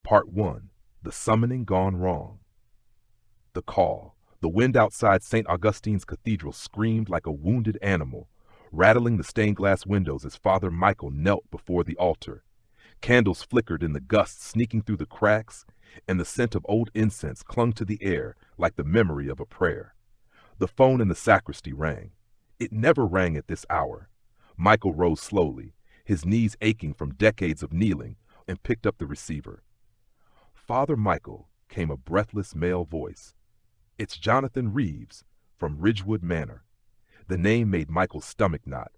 Part 1. The Summoning Gone Wrong. The call. The wind outside St. Augustine's Cathedral screamed like a wounded animal, rattling the stained glass windows as Father Michael knelt before the altar. Candles flickered in the gusts sneaking through the cracks, and the scent of old incense clung to the air like the memory of a prayer. The phone in the sacristy rang. It never rang at this hour. Michael rose slowly, his knees aching from decades of kneeling, and picked up the receiver. "Father Michael," came a breathless male voice. "It's Jonathan Reeves from Ridgewood Manor." The name made Michael's stomach knot.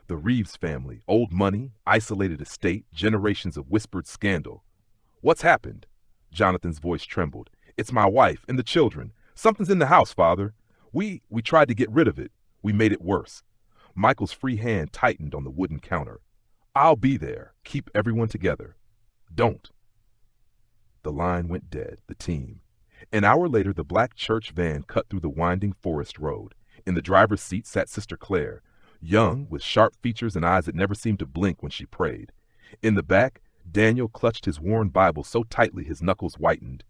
The Reeves family, old money, isolated estate, generations of whispered scandal. "What's happened?" Jonathan's voice trembled. "It's my wife and the children. Something's in the house, Father. We tried to get rid of it. We made it worse." Michael's free hand tightened on the wooden counter. "I'll be there. Keep everyone together." "Don't." The line went dead, the team. An hour later, the black church van cut through the winding forest road. In the driver's seat sat Sister Claire, young, with sharp features and eyes that never seemed to blink when she prayed. In the back, Daniel clutched his worn Bible so tightly his knuckles whitened.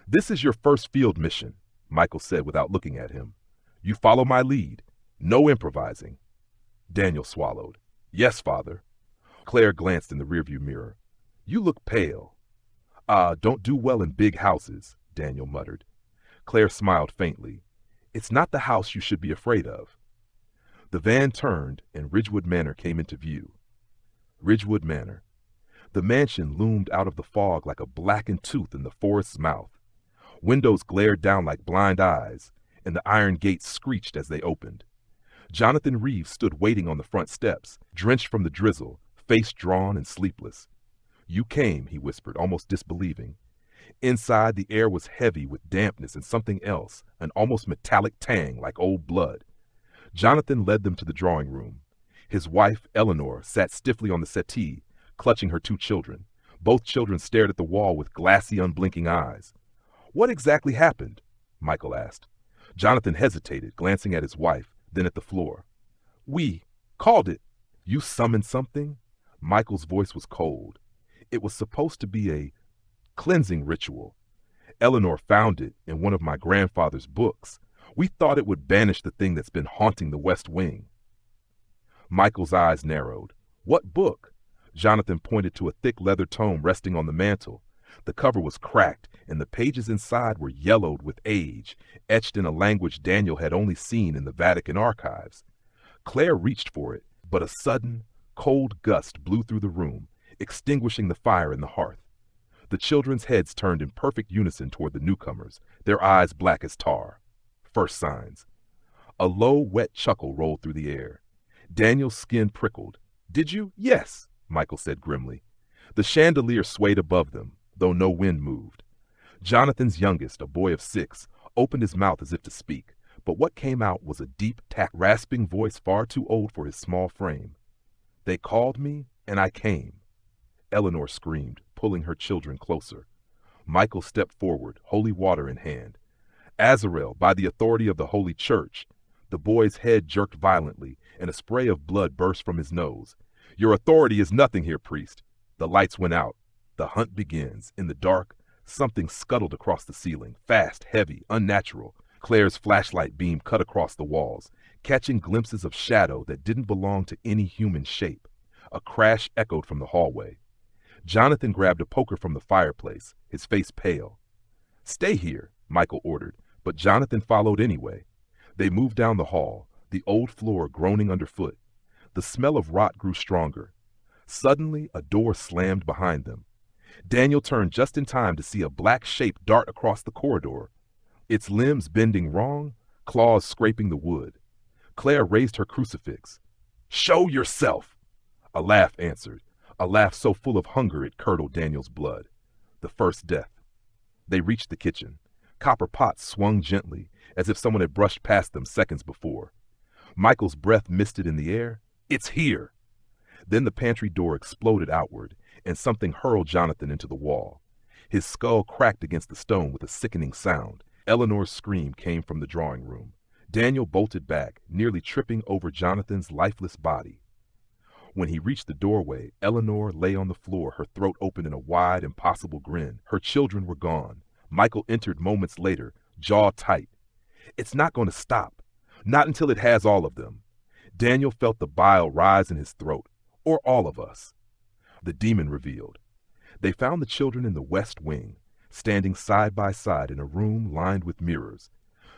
"This is your first field mission," Michael said without looking at him. "You follow my lead. No improvising." Daniel swallowed. "Yes, Father." Claire glanced in the rearview mirror. "You look pale." Don't do well in big houses," Daniel muttered. Claire smiled faintly. "It's not the house you should be afraid of." The van turned, and Ridgewood Manor came into view. Ridgewood Manor. The mansion loomed out of the fog like a blackened tooth in the forest's mouth. Windows glared down like blind eyes, and the iron gates screeched as they opened. Jonathan Reeves stood waiting on the front steps, drenched from the drizzle, face drawn and sleepless. "You came," he whispered, almost disbelieving. Inside, the air was heavy with dampness and something else, an almost metallic tang like old blood. Jonathan led them to the drawing room. His wife, Eleanor, sat stiffly on the settee, clutching her two children. Both children stared at the wall with glassy, unblinking eyes. "What exactly happened?" Michael asked. Jonathan hesitated, glancing at his wife, then at the floor. "We called it." "You summoned something?" Michael's voice was cold. "It was supposed to be a cleansing ritual. Eleanor found it in one of my grandfather's books. We thought it would banish the thing that's been haunting the West Wing." Michael's eyes narrowed. "What book?" Jonathan pointed to a thick leather tome resting on the mantel. The cover was cracked, and the pages inside were yellowed with age, etched in a language Daniel had only seen in the Vatican archives. Claire reached for it, but a sudden, cold gust blew through the room, extinguishing the fire in the hearth. The children's heads turned in perfect unison toward the newcomers, their eyes black as tar. First signs. A low, wet chuckle rolled through the air. Daniel's skin prickled. "Did you?" "Yes," Michael said grimly. The chandelier swayed above them, though no wind moved. Jonathan's youngest, a boy of 6, opened his mouth as if to speak, but what came out was a deep, rasping voice far too old for his small frame. "They called me, and I came." Eleanor screamed, pulling her children closer. Michael stepped forward, holy water in hand. "Azrael, by the authority of the Holy Church." The boy's head jerked violently, and a spray of blood burst from his nose. "Your authority is nothing here, priest." The lights went out. The hunt begins. In the dark, something scuttled across the ceiling, fast, heavy, unnatural. Claire's flashlight beam cut across the walls, catching glimpses of shadow that didn't belong to any human shape. A crash echoed from the hallway. Jonathan grabbed a poker from the fireplace, his face pale. "Stay here," Michael ordered, but Jonathan followed anyway. They moved down the hall, the old floor groaning underfoot. The smell of rot grew stronger. Suddenly, a door slammed behind them. Daniel turned just in time to see a black shape dart across the corridor, its limbs bending wrong, claws scraping the wood. Claire raised her crucifix. "Show yourself!" A laugh answered, a laugh so full of hunger it curdled Daniel's blood. The first death. They reached the kitchen. Copper pots swung gently, as if someone had brushed past them seconds before. Michael's breath misted in the air. "It's here!" Then the pantry door exploded outward, and something hurled Jonathan into the wall. His skull cracked against the stone with a sickening sound. Eleanor's scream came from the drawing room. Daniel bolted back, nearly tripping over Jonathan's lifeless body. When he reached the doorway, Eleanor lay on the floor, her throat open in a wide, impossible grin. Her children were gone. Michael entered moments later, jaw tight. It's not going to stop. Not until it has all of them. Daniel felt the bile rise in his throat. Or all of us. The demon revealed. They found the children in the west wing, standing side by side in a room lined with mirrors.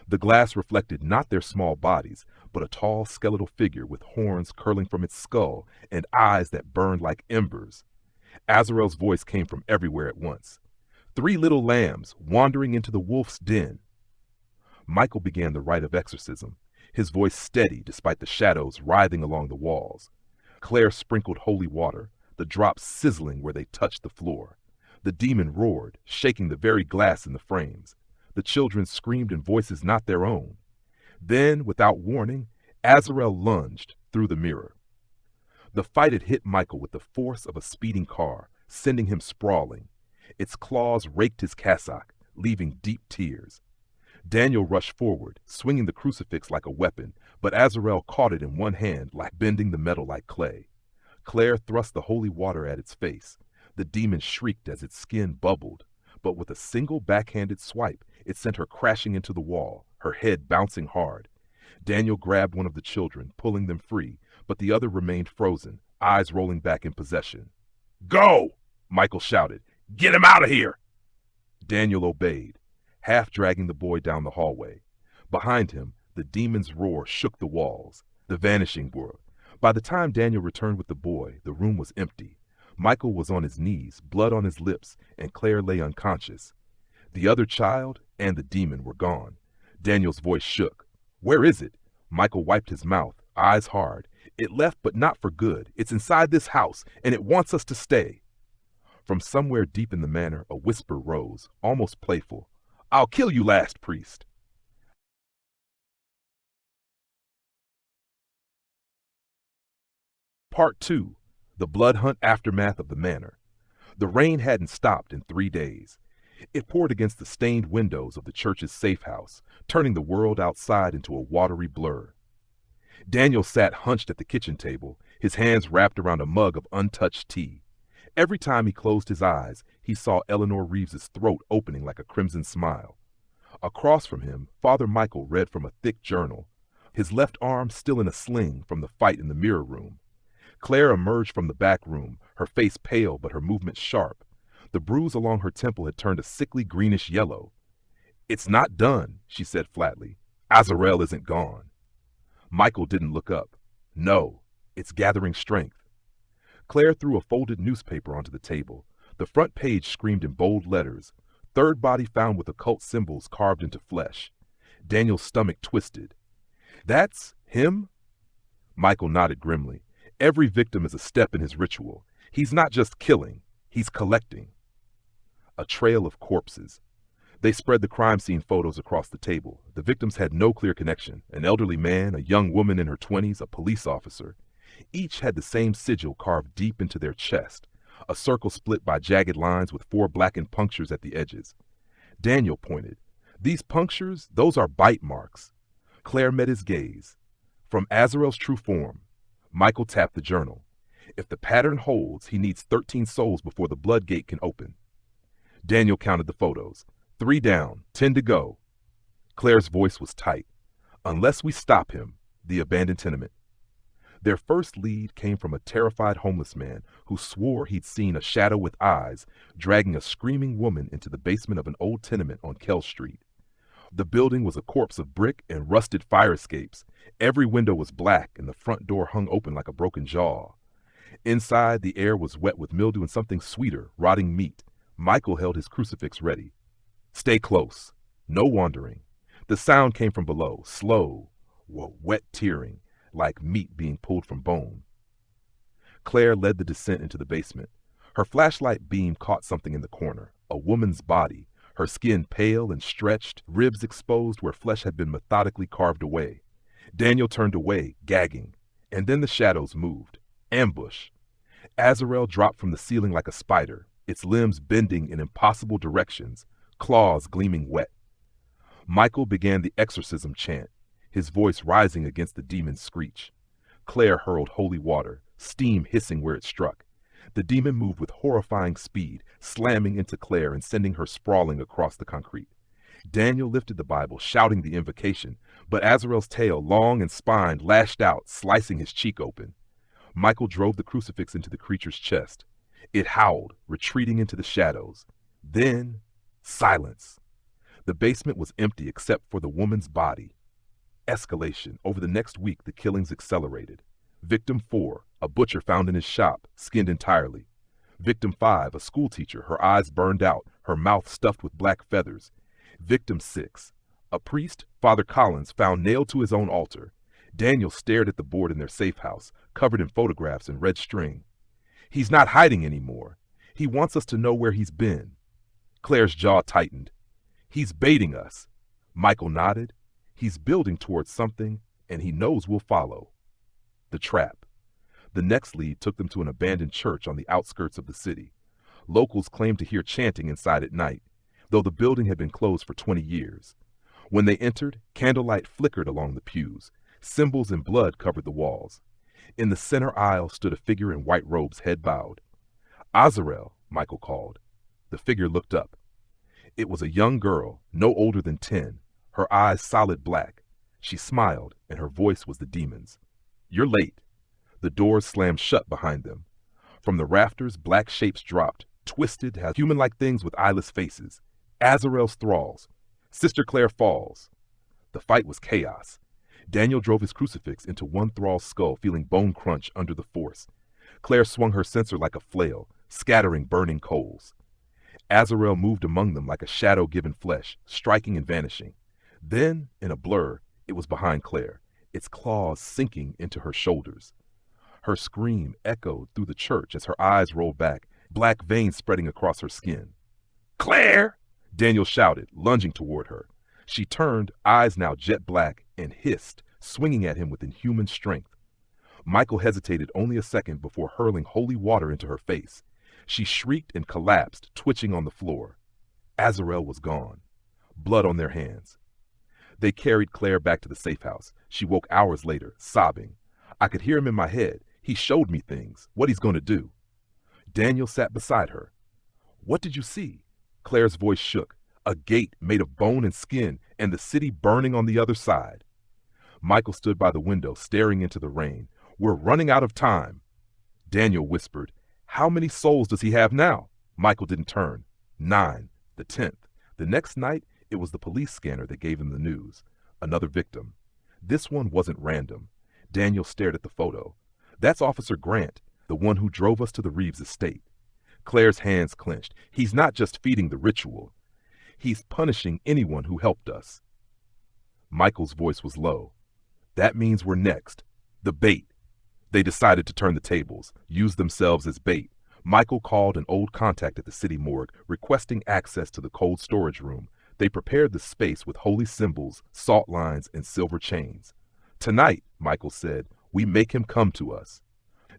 The glass reflected not their small bodies, but a tall skeletal figure with horns curling from its skull and eyes that burned like embers. Azrael's voice came from everywhere at once. 3 little lambs wandering into the wolf's den. Michael began the rite of exorcism, his voice steady despite the shadows writhing along the walls. Claire sprinkled holy water, the drops sizzling where they touched the floor. The demon roared, shaking the very glass in the frames. The children screamed in voices not their own. Then, without warning, Azrael lunged through the mirror. The fight had hit Michael with the force of a speeding car, sending him sprawling. Its claws raked his cassock, leaving deep tears. Daniel rushed forward, swinging the crucifix like a weapon, but Azrael caught it in one hand, like bending the metal like clay. Claire thrust the holy water at its face. The demon shrieked as its skin bubbled, but with a single backhanded swipe, it sent her crashing into the wall, her head bouncing hard. Daniel grabbed one of the children, pulling them free, but the other remained frozen, eyes rolling back in possession. "Go!" Michael shouted. "Get him out of here!" Daniel obeyed, half dragging the boy down the hallway. Behind him, the demon's roar shook the walls. The vanishing were. By the time Daniel returned with the boy, the room was empty. Michael was on his knees, blood on his lips, and Claire lay unconscious. The other child and the demon were gone. Daniel's voice shook. "Where is it?" Michael wiped his mouth, eyes hard. "It left, but not for good. It's inside this house, and it wants us to stay." From somewhere deep in the manor, a whisper rose, almost playful. "I'll kill you last, priest." Part 2. The blood hunt aftermath of the manor. The rain hadn't stopped in 3 days. It poured against the stained windows of the church's safe house, turning the world outside into a watery blur. Daniel sat hunched at the kitchen table, his hands wrapped around a mug of untouched tea. Every time he closed his eyes, he saw Eleanor Reeves's throat opening like a crimson smile. Across from him, Father Michael read from a thick journal, his left arm still in a sling from the fight in the mirror room. Claire emerged from the back room, her face pale but her movements sharp. The bruise along her temple had turned a sickly greenish yellow. "It's not done," she said flatly. "Azrael isn't gone." Michael didn't look up. "No, it's gathering strength." Claire threw a folded newspaper onto the table. The front page screamed in bold letters, "Third body found with occult symbols carved into flesh." Daniel's stomach twisted. "That's him?" Michael nodded grimly. "Every victim is a step in his ritual. He's not just killing, he's collecting." A trail of corpses. They spread the crime scene photos across the table. The victims had no clear connection. An elderly man, a young woman in her 20s, a police officer. Each had the same sigil carved deep into their chest, a circle split by jagged lines with 4 blackened punctures at the edges. Daniel pointed. "These punctures, those are bite marks." Claire met his gaze. "From Azrael's true form." Michael tapped the journal. "If the pattern holds, he needs 13 souls before the blood gate can open." Daniel counted the photos. 3 down, 10 to go. Claire's voice was tight. "Unless we stop him." The abandoned tenement. Their first lead came from a terrified homeless man who swore he'd seen a shadow with eyes dragging a screaming woman into the basement of an old tenement on Kell Street. The building was a corpse of brick and rusted fire escapes. Every window was black and the front door hung open like a broken jaw. Inside, the air was wet with mildew and something sweeter, rotting meat. Michael held his crucifix ready. "Stay close. No wandering." The sound came from below, slow, wet tearing, like meat being pulled from bone. Claire led the descent into the basement. Her flashlight beam caught something in the corner, a woman's body, her skin pale and stretched, ribs exposed where flesh had been methodically carved away. Daniel turned away, gagging, and then the shadows moved. Ambush. Azrael dropped from the ceiling like a spider, its limbs bending in impossible directions, claws gleaming wet. Michael began the exorcism chant, his voice rising against the demon's screech. Claire hurled holy water, steam hissing where it struck. The demon moved with horrifying speed, slamming into Claire and sending her sprawling across the concrete. Daniel lifted the Bible, shouting the invocation, but Azrael's tail, long and spined, lashed out, slicing his cheek open. Michael drove the crucifix into the creature's chest. It howled, retreating into the shadows. Then, silence. The basement was empty except for the woman's body. Escalation. Over the next week, the killings accelerated. Victim 4, a butcher found in his shop, skinned entirely. Victim 5, a schoolteacher, her eyes burned out, her mouth stuffed with black feathers. Victim 6, a priest, Father Collins, found nailed to his own altar. Daniel stared at the board in their safe house, covered in photographs and red string. He's not hiding anymore. He wants us to know where he's been. Claire's jaw tightened. He's baiting us. Michael nodded. He's building towards something, and he knows we'll follow. The trap. The next lead took them to an abandoned church on the outskirts of the city. Locals claimed to hear chanting inside at night, though the building had been closed for 20 years. When they entered, candlelight flickered along the pews. Symbols and blood covered the walls. In the center aisle stood a figure in white robes, head bowed. Azrael, Michael called. The figure looked up. It was a young girl, no older than 10, her eyes solid black. She smiled, and her voice was the demon's. You're late. The doors slammed shut behind them. From the rafters, black shapes dropped, twisted, as human-like things with eyeless faces. Azrael's thralls. Sister Claire falls. The fight was chaos. Daniel drove his crucifix into one thrall's skull, feeling bone crunch under the force. Claire swung her censer like a flail, scattering burning coals. Azrael moved among them like a shadow given flesh, striking and vanishing. Then, in a blur, it was behind Claire, its claws sinking into her shoulders. Her scream echoed through the church as her eyes rolled back, black veins spreading across her skin. Claire! Daniel shouted, lunging toward her. She turned, eyes now jet black, and hissed, swinging at him with inhuman strength. Michael hesitated only a second before hurling holy water into her face. She shrieked and collapsed, twitching on the floor. Azrael was gone. Blood on their hands. They carried Claire back to the safe house. She woke hours later, sobbing. I could hear him in my head. He showed me things, what he's going to do. Daniel sat beside her. What did you see? Claire's voice shook. A gate made of bone and skin, and the city burning on the other side. Michael stood by the window, staring into the rain. We're running out of time. Daniel whispered, How many souls does he have now? Michael didn't turn. 9, the 10th. The next night, it was the police scanner that gave him the news. Another victim. This one wasn't random. Daniel stared at the photo. That's Officer Grant, the one who drove us to the Reeves estate. Claire's hands clenched. He's not just feeding the ritual. He's punishing anyone who helped us. Michael's voice was low. That means we're next. The bait. They decided to turn the tables, use themselves as bait. Michael called an old contact at the city morgue, requesting access to the cold storage room. They prepared the space with holy symbols, salt lines, and silver chains. Tonight, Michael said, we make him come to us.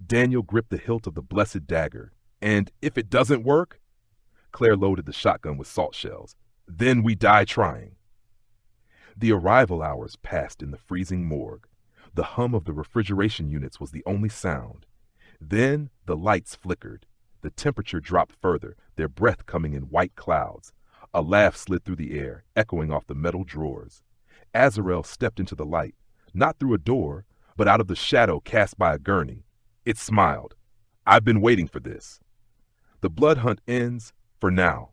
Daniel gripped the hilt of the blessed dagger. And if it doesn't work? Claire loaded the shotgun with salt shells. Then we die trying. The arrival hours passed in the freezing morgue. The hum of the refrigeration units was the only sound. Then the lights flickered. The temperature dropped further, their breath coming in white clouds. A laugh slid through the air, echoing off the metal drawers. Azrael stepped into the light, not through a door, but out of the shadow cast by a gurney. It smiled. I've been waiting for this. The blood hunt ends, for now.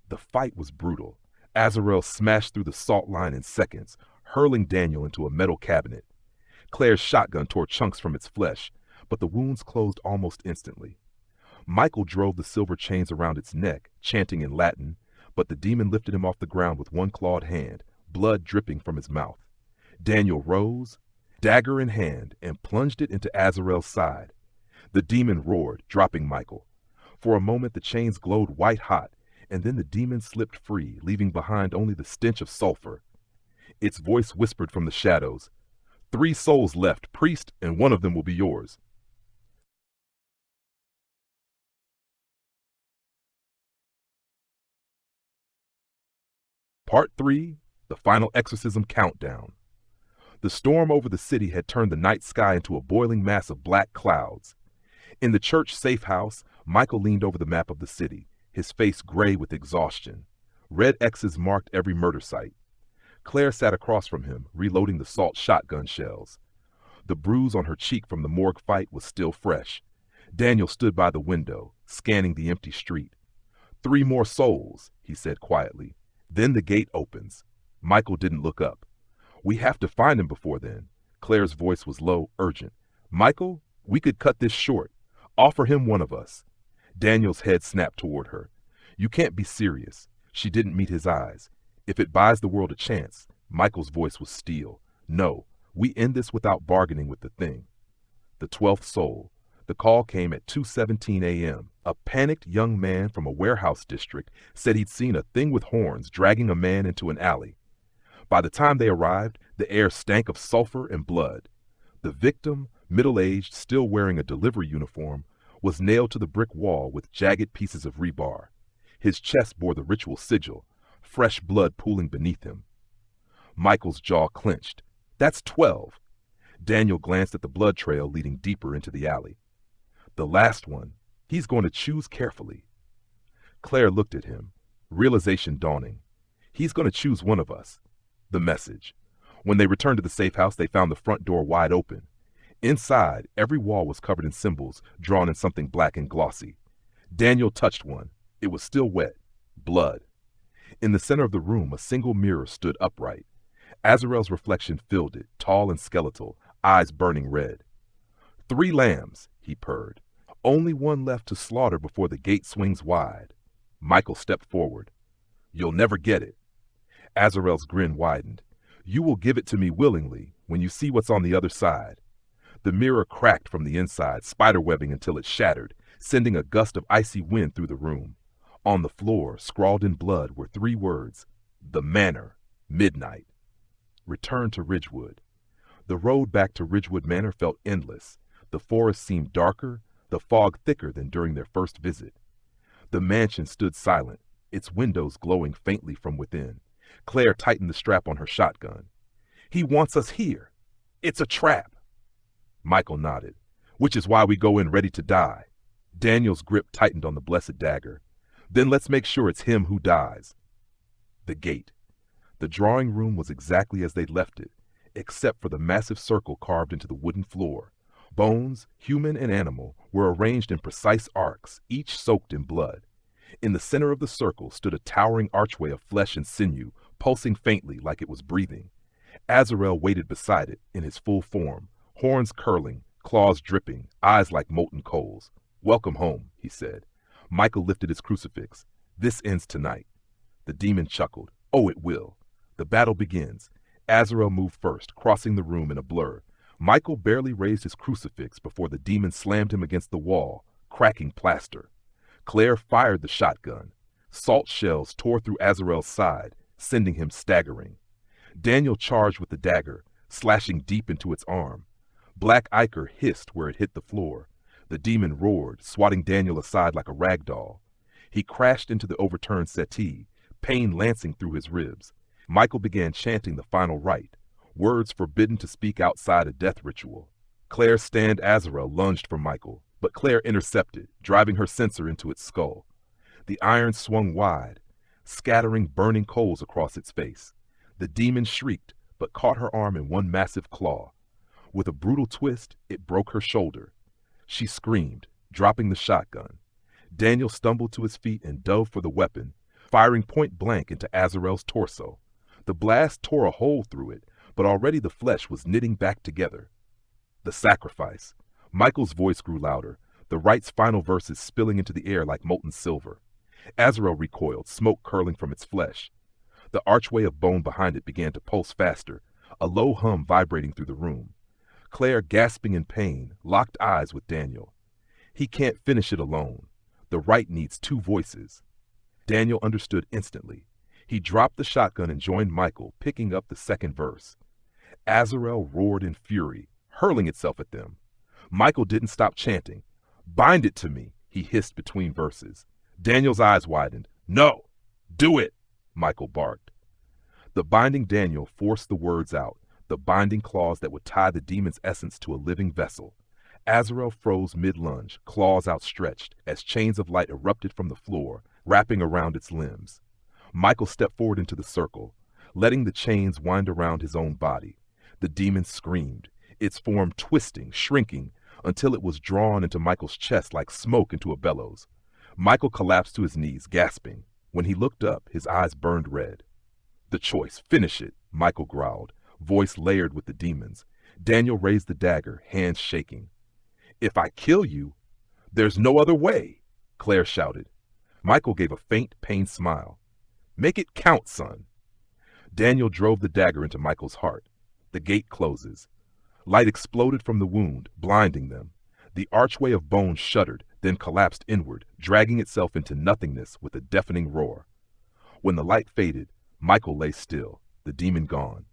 The fight was brutal. Azrael smashed through the salt line in seconds, hurling Daniel into a metal cabinet. Claire's shotgun tore chunks from its flesh, but the wounds closed almost instantly. Michael drove the silver chains around its neck, chanting in Latin, but the demon lifted him off the ground with one clawed hand, blood dripping from his mouth. Daniel rose, dagger in hand, and plunged it into Azrael's side. The demon roared, dropping Michael. For a moment the chains glowed white hot, and then the demon slipped free, leaving behind only the stench of sulfur. Its voice whispered from the shadows, 3 souls left, priest, and one of them will be yours. Part 3, The Final Exorcism Countdown. The storm over the city had turned the night sky into a boiling mass of black clouds. In the church safe house, Michael leaned over the map of the city, his face gray with exhaustion. Red X's marked every murder site. Claire sat across from him, reloading the salt shotgun shells. The bruise on her cheek from the morgue fight was still fresh. Daniel stood by the window, scanning the empty street. 3 more souls, he said quietly. Then the gate opens. Michael didn't look up. We have to find him before then. Claire's voice was low, urgent. Michael, we could cut this short. Offer him one of us. Daniel's head snapped toward her. You can't be serious. She didn't meet his eyes. If it buys the world a chance, Michael's voice was steel. No, we end this without bargaining with the thing. The 12th soul. The call came at 2:17 a.m. A panicked young man from a warehouse district said he'd seen a thing with horns dragging a man into an alley. By the time they arrived, the air stank of sulfur and blood. The victim, middle-aged, still wearing a delivery uniform, was nailed to the brick wall with jagged pieces of rebar. His chest bore the ritual sigil, fresh blood pooling beneath him. Michael's jaw clenched. That's 12. Daniel glanced at the blood trail leading deeper into the alley. The last one. He's going to choose carefully. Claire looked at him, realization dawning. He's going to choose one of us. The message. When they returned to the safe house, they found the front door wide open. Inside, every wall was covered in symbols drawn in something black and glossy. Daniel touched one. It was still wet. Blood. In the center of the room, a single mirror stood upright. Azrael's reflection filled it, tall and skeletal, eyes burning red. 3 lambs, he purred. Only one left to slaughter before the gate swings wide. Michael stepped forward. You'll never get it. Azrael's grin widened. You will give it to me willingly when you see what's on the other side. The mirror cracked from the inside, spiderwebbing until it shattered, sending a gust of icy wind through the room. On the floor, scrawled in blood, were 3 words. The Manor, midnight. Return to Ridgewood. The road back to Ridgewood Manor felt endless. The forest seemed darker, the fog thicker than during their first visit. The mansion stood silent, its windows glowing faintly from within. Claire tightened the strap on her shotgun. He wants us here. It's a trap. Michael nodded. Which is why we go in ready to die. Daniel's grip tightened on the blessed dagger. Then let's make sure it's him who dies. The gate. The drawing room was exactly as they'd left it, except for the massive circle carved into the wooden floor. Bones, human and animal, were arranged in precise arcs, each soaked in blood. In the center of the circle stood a towering archway of flesh and sinew, pulsing faintly like it was breathing. Azrael waited beside it, in his full form, horns curling, claws dripping, eyes like molten coals. Welcome home, he said. Michael lifted his crucifix. This ends tonight. The demon chuckled. Oh, it will. The battle begins. Azrael moved first, crossing the room in a blur. Michael barely raised his crucifix before the demon slammed him against the wall, cracking plaster. Claire fired the shotgun. Salt shells tore through Azrael's side, sending him staggering. Daniel charged with the dagger, slashing deep into its arm. Black ichor hissed where it hit the floor. The demon roared, swatting Daniel aside like a rag doll. He crashed into the overturned settee, pain lancing through his ribs. Michael began chanting the final rite, words forbidden to speak outside a death ritual. Claire's stand Azrael lunged for Michael, but Claire intercepted, driving her censer into its skull. The iron swung wide, scattering burning coals across its face. The demon shrieked, but caught her arm in one massive claw. With a brutal twist, it broke her shoulder. She screamed, dropping the shotgun. Daniel stumbled to his feet and dove for the weapon, firing point blank into Azrael's torso. The blast tore a hole through it, but already the flesh was knitting back together. The sacrifice. Michael's voice grew louder, the rite's final verses spilling into the air like molten silver. Azrael recoiled, smoke curling from its flesh. The archway of bone behind it began to pulse faster, a low hum vibrating through the room. Claire, gasping in pain, locked eyes with Daniel. He can't finish it alone. The rite needs 2 voices. Daniel understood instantly. He dropped the shotgun and joined Michael, picking up the second verse. Azrael roared in fury, hurling itself at them. Michael didn't stop chanting. Bind it to me, he hissed between verses. Daniel's eyes widened. No! Do it! Michael barked. The binding Daniel forced the words out, the binding claws that would tie the demon's essence to a living vessel. Azrael froze mid-lunge, claws outstretched, as chains of light erupted from the floor, wrapping around its limbs. Michael stepped forward into the circle, letting the chains wind around his own body. The demon screamed, its form twisting, shrinking, until it was drawn into Michael's chest like smoke into a bellows. Michael collapsed to his knees, gasping. When he looked up, his eyes burned red. "The choice, finish it," Michael growled, voice layered with the demon's. Daniel raised the dagger, hands shaking. "If I kill you, there's no other way," Claire shouted. Michael gave a faint, pained smile. "Make it count, son." Daniel drove the dagger into Michael's heart. The gate closes. Light exploded from the wound, blinding them. The archway of bone shuddered, then collapsed inward, dragging itself into nothingness with a deafening roar. When the light faded, Michael lay still, the demon gone.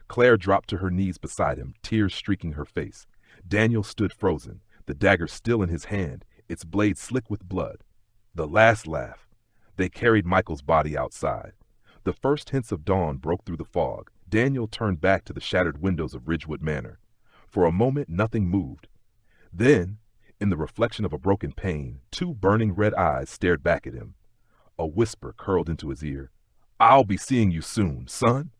Claire dropped to her knees beside him, tears streaking her face. Daniel stood frozen, the dagger still in his hand, its blade slick with blood. The last laugh. They carried Michael's body outside. The first hints of dawn broke through the fog. Daniel turned back to the shattered windows of Ridgewood Manor. For a moment, nothing moved. Then, in the reflection of a broken pane, two burning red eyes stared back at him. A whisper curled into his ear. "I'll be seeing you soon, son."